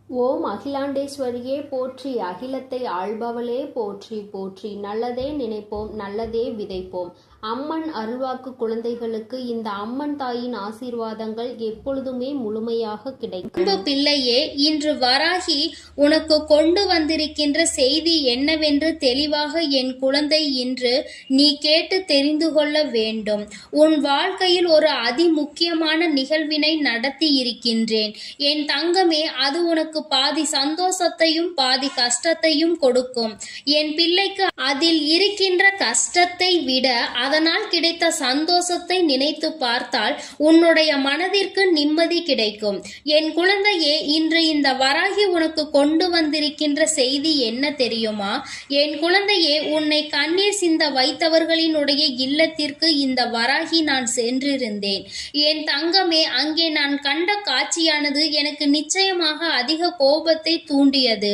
ஓம் அகிலாண்டேஸ்வரியே போற்றி, அகிலத்தை ஆள்பவளே போற்றி போற்றி. நல்லதே நினைப்போம், நல்லதே விதைப்போம். அம்மன் அருள்வாக்கு குழந்தைகளுக்கு இந்த அம்மன் தாயின் ஆசீர்வாதங்கள் எப்பொழுதுமே முழுமையாக கிடைக்கும். அன்பு பிள்ளையே, இன்று வராகி உனக்கு கொண்டு வந்திருக்கின்ற செய்தி என்னவென்று தெளிவாக என் குழந்தை இன்று நீ கேட்டு தெரிந்து கொள்ள வேண்டும். உன் வாழ்க்கையில் ஒரு அதிமுக்கியமான நிகழ்வினை நடத்தி இருக்கின்றேன் என் தங்கமே. அது உனக்கு பாதி சந்தோஷத்தையும் பாதி கஷ்டத்தையும் கொடுக்கும். என் பிள்ளைக்கு அதில் இருக்கின்ற கஷ்டத்தை விட அதனால் கிடைத்த சந்தோஷத்தை நினைத்து பார்த்தால் உன்னுடைய மனதிற்கு நிம்மதி கிடைக்கும். என் குழந்தையே, இன்று இந்த வராகி உனக்கு கொண்டு வந்திருக்கின்ற செய்தி என்ன தெரியுமா? என் குழந்தையே, உன்னை கண்ணீர் சிந்த வைத்தவர்களினுடைய இல்லத்திற்கு இந்த வராகி நான் சென்றிருந்தேன். என் தங்கமே, அங்கே நான் கண்ட காட்சியானது எனக்கு நிச்சயமாக அதிக கோபத்தை தூண்டியது.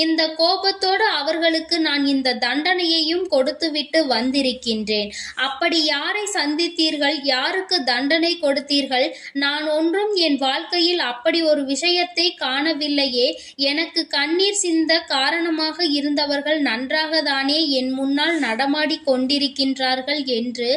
இந்த கோபத்தோடு அவர்களுக்கு நான் இந்த தண்டனையையும் கொடுத்துவிட்டு வந்திருக்கின்றேன். அப்படி யாரை சந்தித்தீர்கள்? யாருக்கு தண்டனை கொடுத்தீர்கள்? நான் ஒன்றும் என் வாழ்க்கையில் அப்படி ஒரு விஷயத்தை காணவில்லையே. எனக்கு கண்ணீர் சிந்த காரணமாக இருந்தவர்கள் நன்றாக தானே என் முன்னால் நடமாடி கொண்டிருக்கின்றார்கள் என்று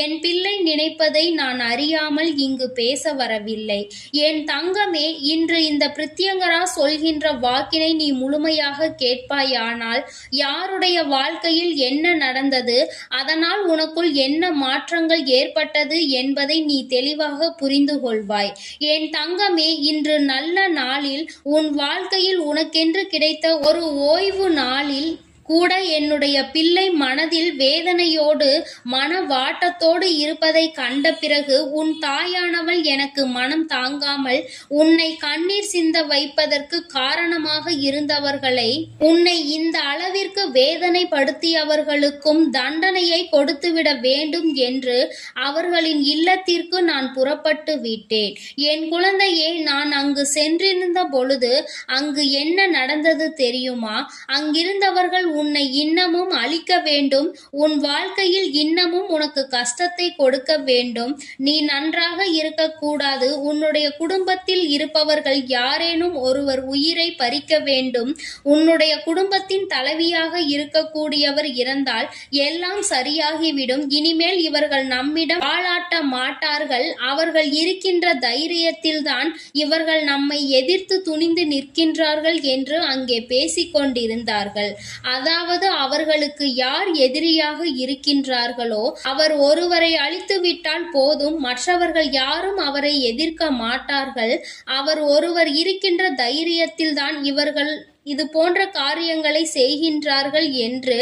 என் பிள்ளை நினைப்பதை நான் அறியாமல் இங்கு பேச வரவில்லை. என் தங்கமே, இன்று இந்த பிரித்யங்கரா சொல்கின்ற வாக்கினை நீ முழுமையாக கேட்பாயானால் யாருடைய வாழ்க்கையில் என்ன நடந்தது, அதனால் உனக்குள் என்ன மாற்றங்கள் ஏற்பட்டது என்பதை நீ தெளிவாக புரிந்து கொள்வாய். என் தங்கமே, இன்று நல்ல நாளில் உன் வாழ்க்கையில் உனக்கென்று கிடைத்த ஒரு ஓய்வு நாளில் கூட என்னுடைய பிள்ளை மனதில் வேதனையோடு மன வாட்டத்தோடு இருப்பதை கண்ட பிறகு உன் தாயானவள் எனக்கு மனம் தாங்காமல் உன்னை கண்ணீர் சிந்த வைப்பதற்கு காரணமாக இருந்தவர்களை, உன்னை இந்த அளவிற்கு வேதனைப்படுத்தியவர்களுக்கும் தண்டனையை கொடுத்துவிட வேண்டும் என்று அவர்களின் இல்லத்திற்கு நான் புறப்பட்டு விட்டேன். என் குழந்தையே, நான் அங்கு சென்றிருந்த பொழுது அங்கு என்ன நடந்தது தெரியுமா? அங்கிருந்தவர்கள் உன்னை இன்னமும் அழிக்க வேண்டும், உன் வாழ்க்கையில் இன்னமும் உனக்கு கஷ்டத்தை கொடுக்க வேண்டும், நீ நன்றாக இருக்கக்கூடாது, உன்னுடைய குடும்பத்தில் இருப்பவர்கள் யாரேனும் ஒருவர் உயிரை பறிக்க வேண்டும், உன்னுடைய குடும்பத்தின் தலைவியாக இருக்கக்கூடியவர் இறந்தால் எல்லாம் சரியாகிவிடும், இனிமேல் இவர்கள் நம்மிடம் வாழாட்ட மாட்டார்கள், அவர்கள் இருக்கின்ற தைரியத்தில்தான் இவர்கள் நம்மை எதிர்த்து துணிந்து நிற்கின்றார்கள் என்று அங்கே பேசிக் கொண்டிருந்தார்கள். அதாவது அவர்களுக்கு யார் எதிரியாக இருக்கின்றார்களோ அவர் ஒருவரை அழித்து விட்டால் போதும், மற்றவர்கள் யாரும் அவரை எதிர்க்க மாட்டார்கள். அவர் ஒருவர் இருக்கின்ற தைரியத்தில்தான் இவர்கள் இது போன்ற காரியங்களை செய்கின்றார்கள் என்று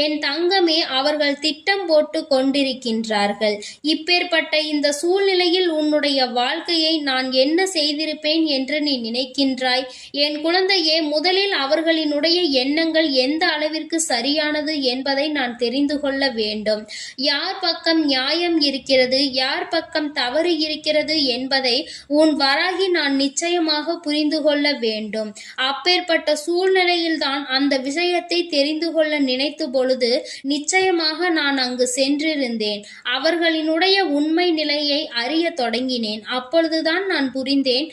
என் தங்கமே அவர்கள் திட்டம் போட்டு கொண்டிருக்கின்றார்கள். இப்பேற்பட்ட இந்த சூழ்நிலையில் உன்னுடைய வாழ்க்கையை நான் என்ன செய்திருப்பேன் என்று நீ நினைக்கின்றாய்? என் குழந்தையே, முதலில் அவர்களினுடைய எண்ணங்கள் எந்த அளவிற்கு சரியானது என்பதை நான் தெரிந்து கொள்ள வேண்டும். யார் பக்கம் நியாயம் இருக்கிறது, யார் பக்கம் தவறு இருக்கிறது என்பதை உன் வராகி நான் நிச்சயமாக புரிந்து கொள்ள வேண்டும். அப்பேற்பட்ட சூழ்நிலையில்தான் அந்த விஷயத்தை தெரிந்து கொள்ள நினைத்த பொழுது நிச்சயமாக நான் அங்கு சென்றிருந்தேன். அவர்களினுடைய உண்மை நிலையை அறிய தொடங்கினேன். அப்பொழுதுதான் நான் புரிந்தேன்,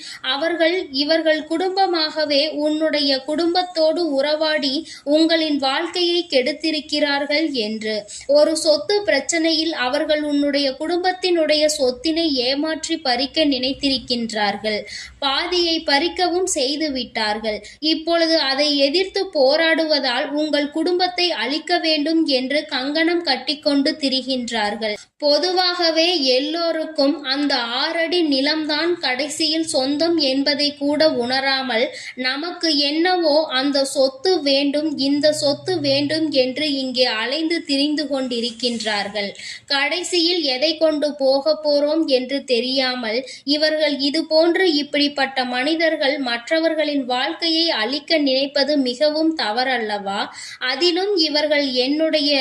இவர்கள் குடும்பமாகவே உன்னுடைய குடும்பத்தோடு உறவாடி உங்களின் வாழ்க்கையை கெடுத்திருக்கிறார்கள் என்று. ஒரு சொத்து பிரச்சனையில் அவர்கள் உன்னுடைய குடும்பத்தினுடைய சொத்தினை ஏமாற்றி பறிக்க நினைத்திருக்கின்றார்கள். பாதியை பறிக்கவும் செய்து விட்டார்கள். இப்பொழுது அதை எதிர்த்து போராடுவதால் உங்கள் குடும்பத்தை அழிக்க வேண்டும் என்று கங்கணம் கட்டிக்கொண்டு திரிகின்றார்கள். பொதுவாகவே எல்லோருக்கும் அந்த 6 அடி நிலம்தான் கடைசியில் சொந்தம் என்பதை கூட உணராமல் நமக்கு என்னவோ அந்த சொத்து வேண்டும், இந்த சொத்து வேண்டும் என்று இங்கே அலைந்து திரிந்து கொண்டிருக்கின்றார்கள். கடைசியில் எதை கொண்டு போக போறோம் என்று தெரியாமல் இவர்கள் இது போன்று இப்படிப்பட்ட மனிதர்கள் மற்றவர்களின் வாழ்க்கையை அழிக்க நினைப்பது மிகவும் தவறல்லவா? அதிலும் இவர்கள் என்னுடைய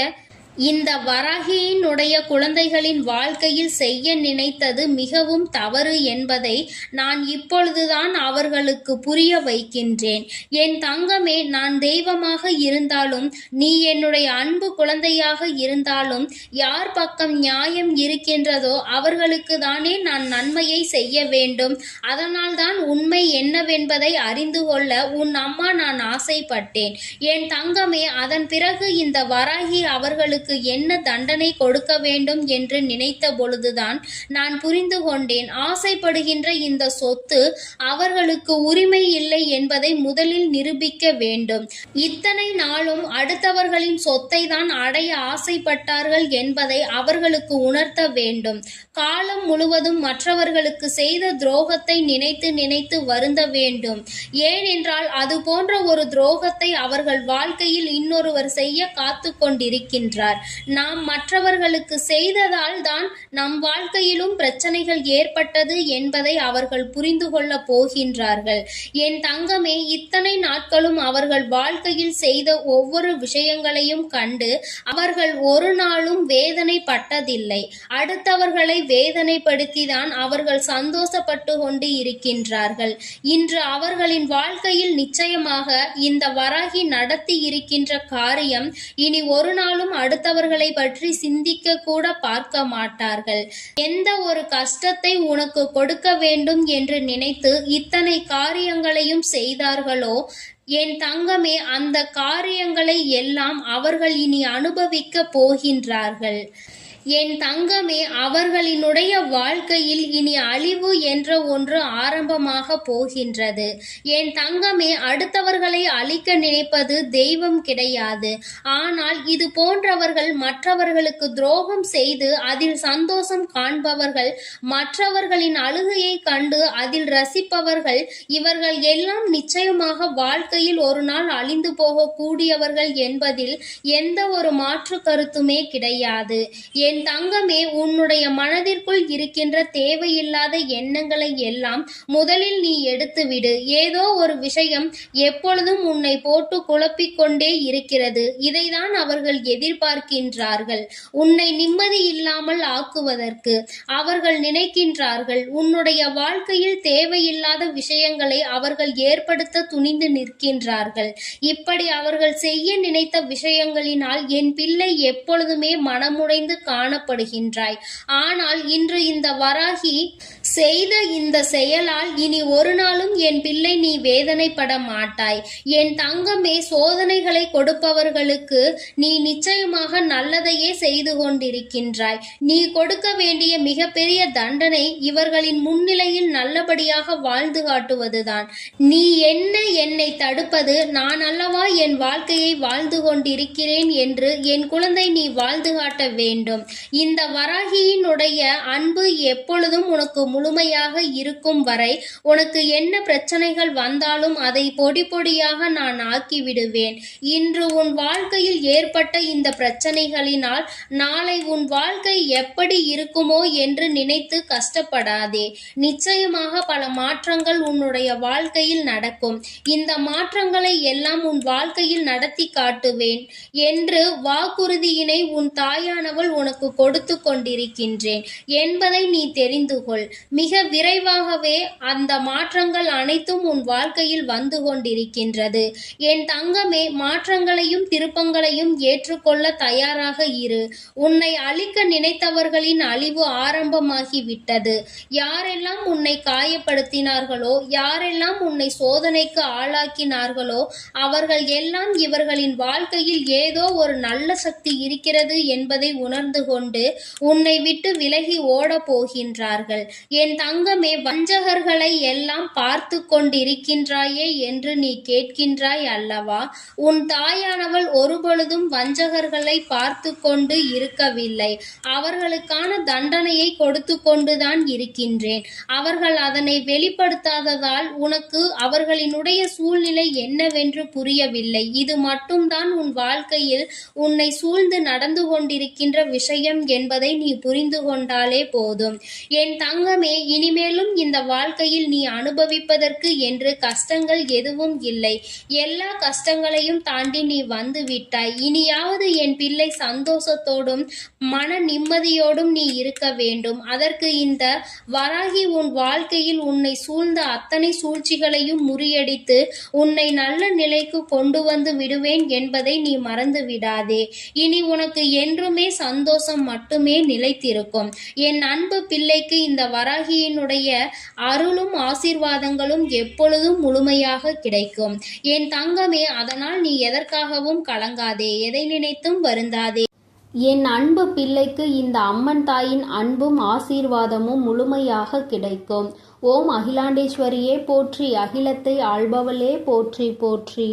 இந்த வராகியினுடைய குழந்தைகளின் வாழ்க்கையில் செய்ய நினைத்தது மிகவும் தவறு என்பதை நான் இப்பொழுதுதான் அவர்களுக்கு புரிய வைக்கின்றேன். என் தங்கமே, நான் தெய்வமாக இருந்தாலும், நீ என்னுடைய அன்பு குழந்தையாக இருந்தாலும், யார் பக்கம் நியாயம் இருக்கின்றதோ அவர்களுக்கு தானே நான் நன்மையை செய்ய வேண்டும். அதனால்தான் உண்மை என்னவென்பதை அறிந்து கொள்ள உன் அம்மா நான் ஆசைப்பட்டேன். என் தங்கமே, அதன் பிறகு இந்த வராகி அவர்களுக்கு என்ன தண்டனை கொடுக்க வேண்டும் என்று நினைத்த பொழுதுதான் நான் புரிந்து கொண்டேன். ஆசைப்படுகின்ற இந்த சொத்து அவர்களுக்கு உரிமை இல்லை என்பதை முதலில் நிரூபிக்க வேண்டும். இத்தனை நாளும் அடுத்தவர்களின் சொத்தை தான் அடைய ஆசைப்பட்டார்கள் என்பதை அவர்களுக்கு உணர்த்த வேண்டும். காலம் முழுவதும் மற்றவர்களுக்கு செய்த துரோகத்தை நினைத்து நினைத்து வருந்த வேண்டும். ஏனென்றால் அது போன்ற ஒரு துரோகத்தை அவர்கள் வாழ்க்கையில் இன்னொருவர் செய்ய காத்து கொண்டிருக்கின்றார். நாம் மற்றவர்களுக்கு செய்ததால் தான் நம் வாழ்க்கையிலும் பிரச்சனைகள் ஏற்பட்டது என்பதை அவர்கள் புரிந்து கொள்ள போகின்றார்கள். என் தங்கமே, இத்தனை நாட்களும் அவர்கள் வாழ்க்கையில் செய்த ஒவ்வொரு விஷயங்களையும் கண்டு அவர்கள் ஒரு நாளும் வேதனைப்பட்டதில்லை. அடுத்தவர்களை வேதனைப்படுத்திதான் அவர்கள் சந்தோஷப்பட்டு கொண்டு இருக்கின்றார்கள். இன்று அவர்களின் வாழ்க்கையில் நிச்சயமாக இந்த வராகி நடத்தி இருக்கின்ற காரியம் இனி ஒரு நாளும் அடுத்தவர்களை பற்றி சிந்திக்க கூட பார்க்க மாட்டார்கள். எந்த ஒரு கஷ்டத்தை உனக்கு கொடுக்க வேண்டும் என்று நினைத்து இத்தனை காரியங்களையும் செய்தார்களோ என் தங்கமே, அந்த காரியங்களை எல்லாம் அவர்கள் இனி அனுபவிக்க போகின்றார்கள். என் தங்கமே, அவர்களினுடைய வாழ்க்கையில் இனி அழிவு என்ற ஒன்று ஆரம்பமாக போகின்றது. என் தங்கமே, அடுத்தவர்களை அழிக்க நினைப்பது தெய்வம் கிடையாது. ஆனால் இது போன்றவர்கள் மற்றவர்களுக்கு துரோகம் செய்து அதில் சந்தோஷம் காண்பவர்கள், மற்றவர்களின் அழுகையை கண்டு அதில் ரசிப்பவர்கள், இவர்கள் எல்லாம் நிச்சயமாக வாழ்க்கையில் ஒரு நாள் அழிந்து போக கூடியவர்கள் என்பதில் எந்த ஒரு மாற்று கருத்துமே கிடையாது. என் தங்கமே, உன்னுடைய மனதிற்குள் இருக்கின்ற தேவையில்லாத எண்ணங்களை எல்லாம் முதலில் நீ எடுத்துவிடு. ஏதோ ஒரு விஷயம் எப்பொழுதும் உன்னை போட்டு குழப்பிக் கொண்டே இருக்கிறது. இதைதான் அவர்கள் எதிர்பார்க்கின்றார்கள். உன்னை நிம்மதி இல்லாமல் ஆக்குவதற்கு அவர்கள் நினைக்கின்றார்கள். உன்னுடைய வாழ்க்கையில் தேவையில்லாத விஷயங்களை அவர்கள் ஏற்படுத்த துணிந்து நிற்கின்றார்கள். இப்படி அவர்கள் செய்ய நினைத்த விஷயங்களினால் என் பிள்ளை எப்பொழுதுமே மனமுடைந்து காணப்படுகின்றாய். ஆனால் இன்று இந்த வராகி செய்த இந்த செயலால் இனி ஒரு நாளும் என் பிள்ளை நீ வேதனைப்பட மாட்டாய். என் தங்கமே, சோதனைகளை கொடுப்பவர்களுக்கு நீ நிச்சயமாக நல்லதையே செய்து கொண்டிருக்கின்றாய். நீ கொடுக்க வேண்டிய மிகப்பெரிய தண்டனை இவர்களின் முன்னிலையில் நல்லபடியாக வாழ்ந்து காட்டுவதுதான். நீ என்ன என்னை தடுப்பது? நான் அல்லவா என் வாழ்க்கையை வாழ்ந்து கொண்டிருக்கிறேன் என்று என் குழந்தை நீ வாழ்ந்து காட்ட வேண்டும். இந்த வராகியினுடைய அன்பு எப்பொழுதும் உனக்கு முழுமையாக இருக்கும் வரை உனக்கு என்ன பிரச்சனைகள் வந்தாலும் அதை பொடி பொடியாக நான் ஆக்கிவிடுவேன். இன்று உன் வாழ்க்கையில் ஏற்பட்ட இந்த பிரச்சனைகளினால் நாளை உன் வாழ்க்கை எப்படி இருக்குமோ என்று நினைத்து கஷ்டப்படாதே. நிச்சயமாக பல மாற்றங்கள் உன்னுடைய வாழ்க்கையில் நடக்கும். இந்த மாற்றங்களை எல்லாம் உன் வாழ்க்கையில் நடத்தி காட்டுவேன் என்று வாக்குறுதியினை உன் தாயானவள் உனக்கு கொடுத்து கொண்டிருக்கின்றேன் என்பதை நீ தெரிந்து கொள். மிக விரைவாகவே அந்த மாற்றங்கள் அனைத்தும் உன் வாழ்க்கையில் வந்து கொண்டிருக்கின்றது. என் தங்கமே, மாற்றங்களையும் திருப்பங்களையும் ஏற்றுக்கொள்ள தயாராக இரு. உன்னை அழிக்க நினைத்தவர்களின் அழிவு ஆரம்பமாகிவிட்டது. யாரெல்லாம் உன்னை காயப்படுத்தினார்களோ, யாரெல்லாம் உன்னை சோதனைக்கு ஆளாக்கினார்களோ அவர்கள் எல்லாம் இவர்களின் வாழ்க்கையில் ஏதோ ஒரு நல்ல சக்தி இருக்கிறது என்பதை உணர்ந்து கொண்டு உன்னை விட்டு விலகி ஓட போகின்றார்கள். என் தங்கமே, வஞ்சகர்களை எல்லாம் பார்த்து கொண்டிருக்கின்றாயே என்று நீ கேட்கின்றாய் அல்லவா? உன் தாயானவள் ஒருபொழுதும் வஞ்சகர்களை பார்த்து கொண்டு இருக்கவில்லை. அவர்களுக்கான தண்டனையை கொடுத்து கொண்டுதான் இருக்கின்றேன். அவர்கள் அதனை வெளிப்படுத்தாததால் உனக்கு அவர்களினுடைய சூழ்நிலை என்னவென்று புரியவில்லை. இது மட்டும்தான் உன் வாழ்க்கையில் உன்னை சூழ்ந்து நடந்து கொண்டிருக்கின்ற விஷயம் விஷயம் என்பதை நீ புரிந்து கொண்டாலே போதும். என் தங்கமே, இனிமேலும் இந்த வாழ்க்கையில் நீ அனுபவிப்பதற்கு என்று கஷ்டங்கள் எதுவும் இல்லை. எல்லா கஷ்டங்களையும் தாண்டி நீ வந்து விட்டாய். இனியாவது என் பிள்ளை சந்தோஷத்தோடும் மன நிம்மதியோடும் நீ இருக்க வேண்டும். அதற்கு இந்த வராகி உன் வாழ்க்கையில் உன்னை சூழ்ந்த அத்தனை சூழ்ச்சிகளையும் முறியடித்து உன்னை நல்ல நிலைக்கு கொண்டு வந்து விடுவேன் என்பதை நீ மறந்து விடாதே. இனி உனக்கு என்றுமே சந்தோஷம் மட்டுமே நிலைத்திருக்கும். என் அன்பு பிள்ளைக்கு இந்த வராகியினுடைய அருளும் ஆசீர்வாதங்களும் எப்பொழுதும் முழுமையாக கிடைக்கும். என் தங்கமே, அதனால் நீ எதற்காகவும் கலங்காதே, எதை நினைத்தும் வருந்தாதே. என் அன்பு பிள்ளைக்கு இந்த அம்மன் தாயின் அன்பும் ஆசீர்வாதமும் முழுமையாக கிடைக்கும். ஓம் அகிலாண்டேஸ்வரியே போற்றி, அகிலத்தை ஆள்பவளே போற்றி போற்றி.